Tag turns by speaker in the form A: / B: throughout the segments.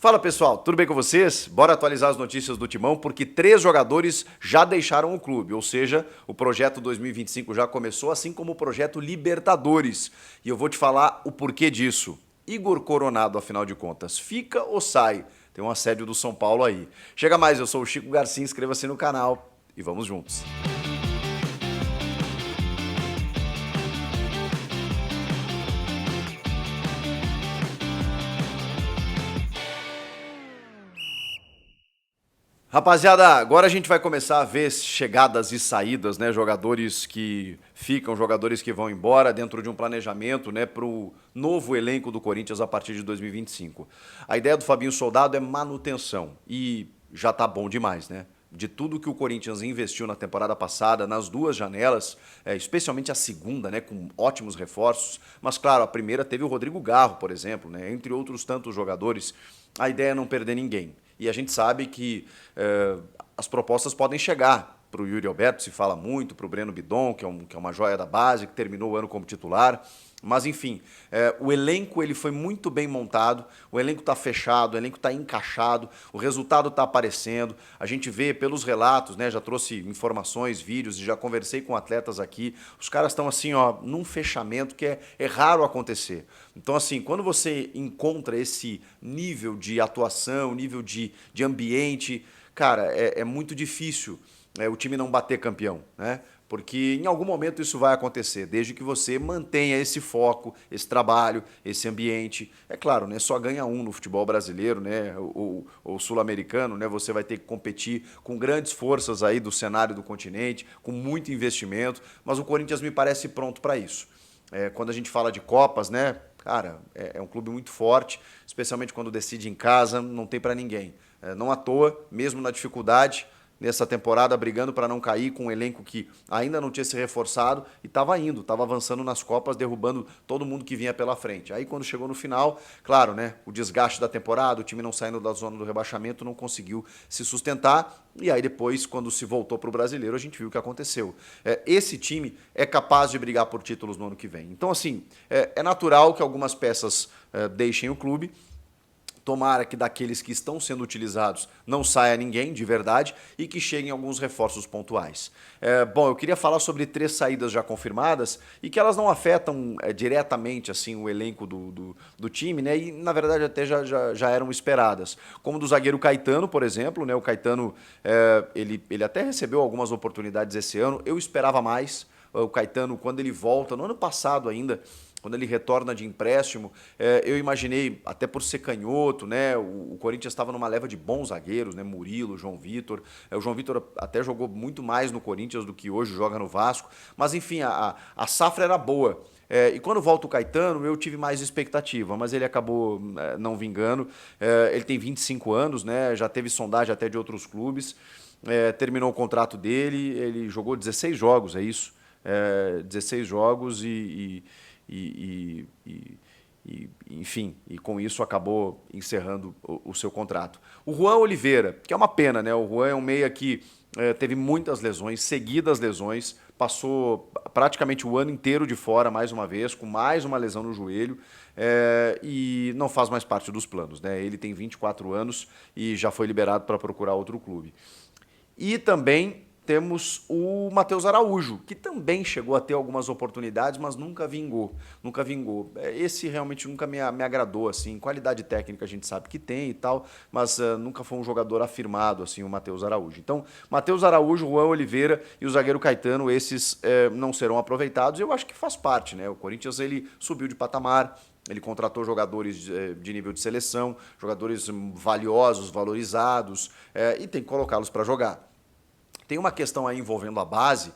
A: Fala pessoal, tudo bem com vocês? Bora atualizar as notícias do Timão porque 3 jogadores já deixaram o clube, ou seja, o projeto 2025 já começou, assim como o projeto Libertadores. E eu vou te falar o porquê disso. Igor Coronado, afinal de contas, fica ou sai? Tem um assédio do São Paulo aí. Chega mais, eu sou o Chico Garcia, inscreva-se no canal e vamos juntos. Rapaziada, agora a gente vai começar a ver chegadas e saídas, né? Jogadores que ficam, jogadores que vão embora dentro de um planejamento, né? Para o novo elenco do Corinthians a partir de 2025. A ideia do Fabinho Soldado é manutenção e já tá bom demais, né? De tudo que o Corinthians investiu na temporada passada, nas 2 janelas, especialmente a segunda, né, com ótimos reforços, mas claro, a primeira teve o Rodrigo Garro, por exemplo, né, entre outros tantos jogadores, a ideia é não perder ninguém. E a gente sabe que as propostas podem chegar para o Yuri Alberto, se fala muito, para o Breno Bidon, que é uma joia da base, que terminou o ano como titular. Mas, enfim, o elenco ele foi muito bem montado, o elenco está fechado, o elenco está encaixado, o resultado está aparecendo. A gente vê pelos relatos, né? Já trouxe informações, vídeos e já conversei com atletas aqui. Os caras estão assim, ó, num fechamento que é raro acontecer. Então, assim, quando você encontra esse nível de atuação, nível de ambiente, cara, é muito difícil o time não bater campeão, né? Porque em algum momento isso vai acontecer, desde que você mantenha esse foco, esse trabalho, esse ambiente. É claro, né, só ganha um no futebol brasileiro, né, ou sul-americano, né, você vai ter que competir com grandes forças aí do cenário do continente, com muito investimento, mas o Corinthians me parece pronto para isso. Quando a gente fala de Copas, né, cara, é um clube muito forte, especialmente quando decide em casa, não tem para ninguém. Não à toa, mesmo na dificuldade, nessa temporada, brigando para não cair, com um elenco que ainda não tinha se reforçado e estava avançando nas Copas, derrubando todo mundo que vinha pela frente. Aí quando chegou no final, claro, né, o desgaste da temporada, o time não saindo da zona do rebaixamento, não conseguiu se sustentar, e aí depois, quando se voltou para o Brasileiro, a gente viu o que aconteceu. Esse time é capaz de brigar por títulos no ano que vem. Então, assim, é natural que algumas peças deixem o clube. Tomara que daqueles que estão sendo utilizados não saia ninguém, de verdade, e que cheguem alguns reforços pontuais. Bom, eu queria falar sobre 3 saídas já confirmadas e que elas não afetam diretamente assim o elenco do time, né? E, na verdade, até já eram esperadas. Como do zagueiro Caetano, por exemplo, né? O Caetano, ele até recebeu algumas oportunidades esse ano. Eu esperava mais. O Caetano, quando ele volta, no ano passado ainda, quando ele retorna de empréstimo, eu imaginei, até por ser canhoto, né? O Corinthians estava numa leva de bons zagueiros, né? Murilo, João Vitor. O João Vitor até jogou muito mais no Corinthians do que hoje joga no Vasco. Mas, enfim, a safra era boa. E quando volta o Caetano, eu tive mais expectativa, mas ele acabou não vingando. Ele tem 25 anos, né? Já teve sondagem até de outros clubes. Terminou o contrato dele, ele jogou 16 jogos, é isso. 16 jogos enfim, e com isso acabou encerrando o seu contrato. O Juan Oliveira, que é uma pena, né? O Juan é um meia que teve muitas lesões, seguidas lesões, passou praticamente o ano inteiro de fora mais uma vez, com mais uma lesão no joelho, e não faz mais parte dos planos, né? Ele tem 24 anos e já foi liberado para procurar outro clube. E também temos o Matheus Araújo, que também chegou a ter algumas oportunidades, mas nunca vingou. Nunca vingou. Esse realmente nunca me agradou, assim. Qualidade técnica a gente sabe que tem e tal, mas nunca foi um jogador afirmado, assim, o Matheus Araújo. Então, Matheus Araújo, Juan Oliveira e o zagueiro Caetano, esses não serão aproveitados. Eu acho que faz parte, né? O Corinthians, ele subiu de patamar, ele contratou jogadores de nível de seleção, jogadores valiosos, valorizados, e tem que colocá-los para jogar. Tem uma questão aí envolvendo a base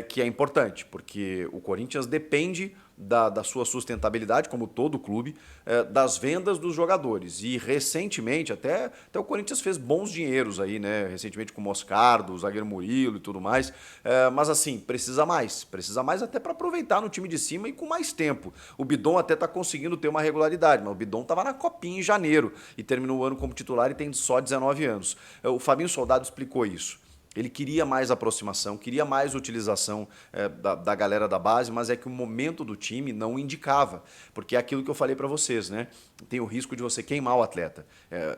A: que é importante, porque o Corinthians depende da sua sustentabilidade, como todo clube, das vendas dos jogadores. E recentemente, até o Corinthians fez bons dinheiros aí, né? Recentemente com o Moscardo, o zagueiro Murilo e tudo mais. Mas assim, precisa mais até para aproveitar no time de cima e com mais tempo. O Bidon até está conseguindo ter uma regularidade, mas o Bidon estava na Copinha em janeiro e terminou o ano como titular e tem só 19 anos. O Fabinho Soldado explicou isso. Ele queria mais aproximação, queria mais utilização da galera da base, mas é que o momento do time não indicava. Porque é aquilo que eu falei para vocês, né? Tem o risco de você queimar o atleta.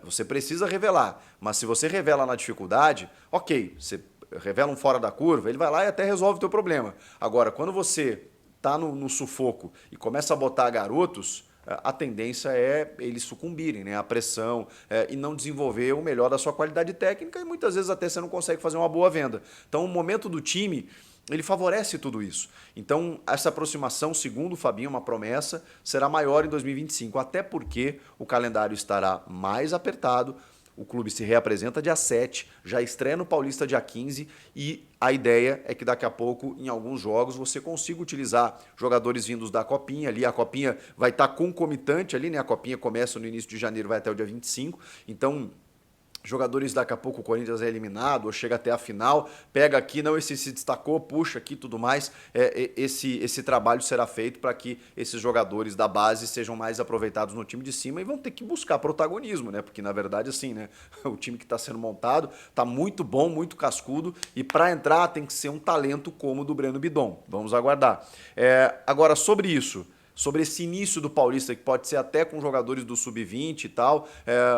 A: Você precisa revelar, mas se você revela na dificuldade, ok, você revela um fora da curva, ele vai lá e até resolve o teu problema. Agora, quando você está no sufoco e começa a botar garotos, a tendência é eles sucumbirem, né, à pressão e não desenvolver o melhor da sua qualidade técnica e muitas vezes até você não consegue fazer uma boa venda. Então o momento do time, ele favorece tudo isso. Então essa aproximação, segundo o Fabinho, uma promessa, será maior em 2025, até porque o calendário estará mais apertado. O clube se reapresenta dia 7, já estreia no Paulista dia 15 e a ideia é que daqui a pouco, em alguns jogos, você consiga utilizar jogadores vindos da Copinha. Ali a Copinha vai estar concomitante ali, né? A Copinha começa no início de janeiro, vai até o dia 25. Então, jogadores daqui a pouco o Corinthians é eliminado ou chega até a final, pega aqui, não, esse se destacou, puxa aqui tudo mais. Esse trabalho será feito para que esses jogadores da base sejam mais aproveitados no time de cima e vão ter que buscar protagonismo, né? Porque na verdade, assim, né? O time que está sendo montado está muito bom, muito cascudo e para entrar tem que ser um talento como o do Breno Bidon. Vamos aguardar. Agora, sobre isso. Sobre esse início do Paulista, que pode ser até com jogadores do Sub-20 e tal,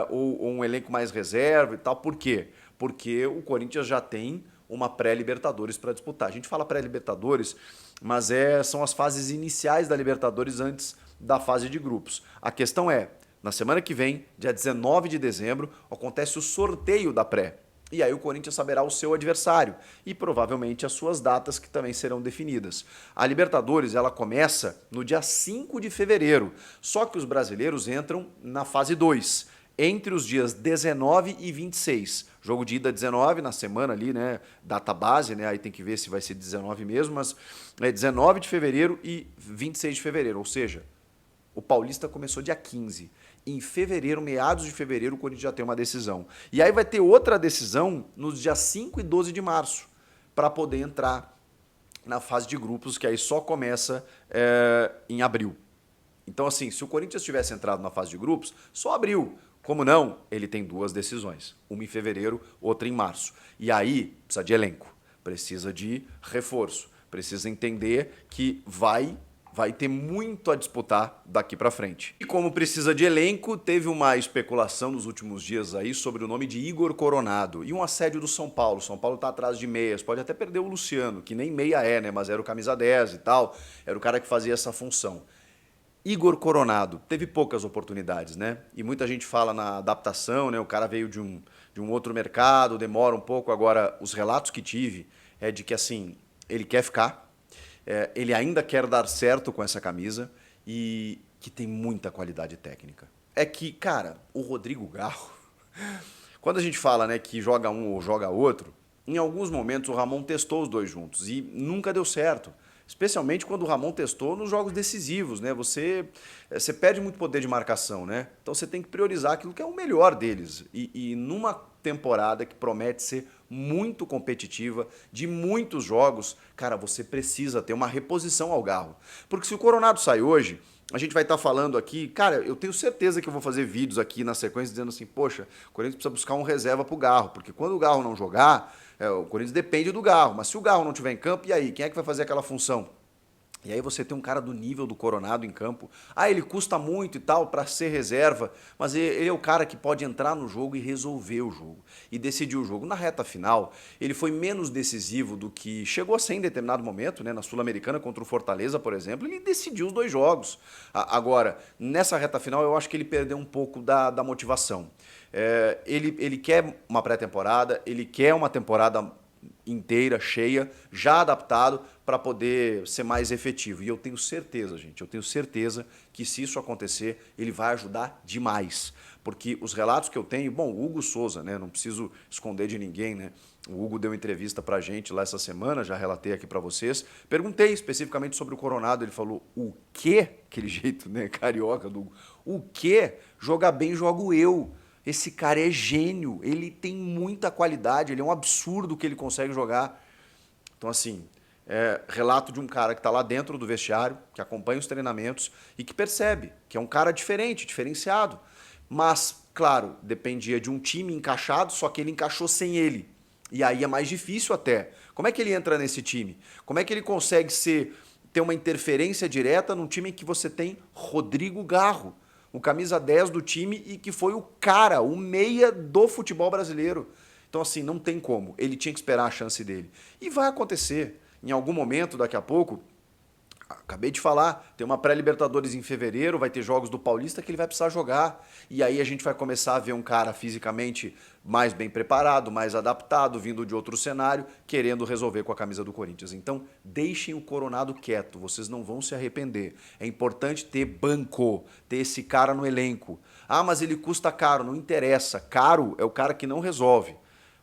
A: ou um elenco mais reserva e tal. Por quê? Porque o Corinthians já tem uma pré-Libertadores para disputar. A gente fala pré-Libertadores, mas são as fases iniciais da Libertadores antes da fase de grupos. A questão é, na semana que vem, dia 19 de dezembro, acontece o sorteio da pré. E aí o Corinthians saberá o seu adversário e provavelmente as suas datas que também serão definidas. A Libertadores ela começa no dia 5 de fevereiro, só que os brasileiros entram na fase 2, entre os dias 19 e 26. Jogo de ida 19 na semana ali, né? Data base, né? Aí tem que ver se vai ser 19 mesmo, mas é 19 de fevereiro e 26 de fevereiro, ou seja, o Paulista começou dia 15. Em fevereiro, meados de fevereiro, o Corinthians já tem uma decisão. E aí vai ter outra decisão nos dias 5 e 12 de março, para poder entrar na fase de grupos, que aí só começa em abril. Então, assim, se o Corinthians tivesse entrado na fase de grupos, só abril. Como não? Ele tem duas decisões. Uma em fevereiro, outra em março. E aí, precisa de elenco, precisa de reforço, precisa entender que vai ter muito a disputar daqui para frente. E como precisa de elenco, teve uma especulação nos últimos dias aí sobre o nome de Igor Coronado e um assédio do São Paulo. São Paulo tá atrás de meias, pode até perder o Luciano, que nem meia né, mas era o camisa 10 e tal, era o cara que fazia essa função. Igor Coronado teve poucas oportunidades, né? E muita gente fala na adaptação, né? O cara veio de um outro mercado, demora um pouco. Agora, os relatos que tive é de que, assim, ele quer ficar, ele ainda quer dar certo com essa camisa e que tem muita qualidade técnica. É que, cara, o Rodrigo Garro, quando a gente fala, né, que joga um ou joga outro, em alguns momentos o Ramon testou os dois juntos e nunca deu certo. Especialmente quando o Ramon testou nos jogos decisivos, né? Você perde muito poder de marcação, né? Então você tem que priorizar aquilo que é o melhor deles. E numa temporada que promete ser muito competitiva, de muitos jogos, cara, você precisa ter uma reposição ao Garro. Porque se o Coronado sai hoje, a gente vai estar falando aqui, cara, eu tenho certeza que eu vou fazer vídeos aqui na sequência dizendo assim, poxa, o Corinthians precisa buscar um reserva pro Garro, porque quando o Garro não jogar, o Corinthians depende do Garro, mas se o Garro não estiver em campo, e aí, quem é que vai fazer aquela função? E aí você tem um cara do nível do Coronado em campo. Ah, ele custa muito e tal para ser reserva, mas ele é o cara que pode entrar no jogo e resolver o jogo. E decidir o jogo. Na reta final, ele foi menos decisivo do que chegou a ser em determinado momento, né? Na Sul-Americana contra o Fortaleza, por exemplo, ele decidiu os dois jogos. Agora, nessa reta final, eu acho que ele perdeu um pouco da motivação. Ele quer uma pré-temporada, ele quer uma temporada inteira, cheia, já adaptado para poder ser mais efetivo. E eu tenho certeza, gente, eu tenho certeza que se isso acontecer, ele vai ajudar demais. Porque os relatos que eu tenho, bom, o Hugo Souza, né, não preciso esconder de ninguém, né? O Hugo deu entrevista pra gente lá essa semana, já relatei aqui para vocês. Perguntei especificamente sobre o Coronado, ele falou: "O quê?" Aquele jeito, né, carioca do Hugo. "O quê? Jogar bem jogo eu." Esse cara é gênio, ele tem muita qualidade, ele é um absurdo que ele consegue jogar. Então, assim, relato de um cara que está lá dentro do vestiário, que acompanha os treinamentos e que percebe que é um cara diferente, diferenciado. Mas, claro, dependia de um time encaixado, só que ele encaixou sem ele. E aí é mais difícil até. Como é que ele entra nesse time? Como é que ele consegue ter uma interferência direta num time em que você tem Rodrigo Garro, o camisa 10 do time e que foi o cara, o meia do futebol brasileiro. Então assim, não tem como. Ele tinha que esperar a chance dele. E vai acontecer. Em algum momento, daqui a pouco, acabei de falar, tem uma pré-Libertadores em fevereiro, vai ter jogos do Paulista que ele vai precisar jogar. E aí a gente vai começar a ver um cara fisicamente mais bem preparado, mais adaptado, vindo de outro cenário, querendo resolver com a camisa do Corinthians. Então, deixem o Coronado quieto, vocês não vão se arrepender. É importante ter banco, ter esse cara no elenco. Ah, mas ele custa caro, não interessa. Caro é o cara que não resolve.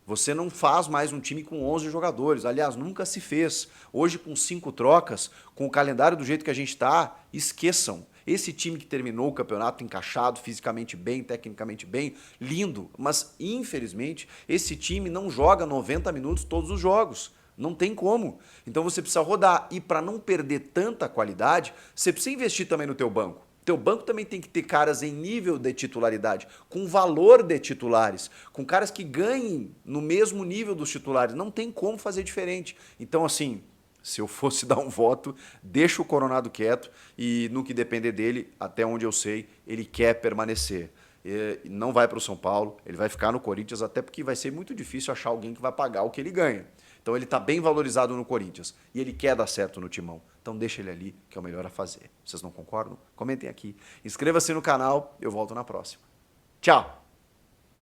A: Você não faz mais um time com 11 jogadores. Aliás, nunca se fez. Hoje, com 5 trocas, com o calendário do jeito que a gente está, esqueçam. Esse time que terminou o campeonato encaixado, fisicamente bem, tecnicamente bem, lindo. Mas, infelizmente, esse time não joga 90 minutos todos os jogos. Não tem como. Então você precisa rodar. E para não perder tanta qualidade, você precisa investir também no teu banco. Teu banco também tem que ter caras em nível de titularidade, com valor de titulares, com caras que ganhem no mesmo nível dos titulares. Não tem como fazer diferente. Então, assim, se eu fosse dar um voto, deixa o Coronado quieto e no que depender dele, até onde eu sei, ele quer permanecer. Não vai para o São Paulo, ele vai ficar no Corinthians, até porque vai ser muito difícil achar alguém que vai pagar o que ele ganha. Então ele está bem valorizado no Corinthians e ele quer dar certo no Timão. Então deixa ele ali, que é o melhor a fazer. Vocês não concordam? Comentem aqui. Inscreva-se no canal, eu volto na próxima. Tchau!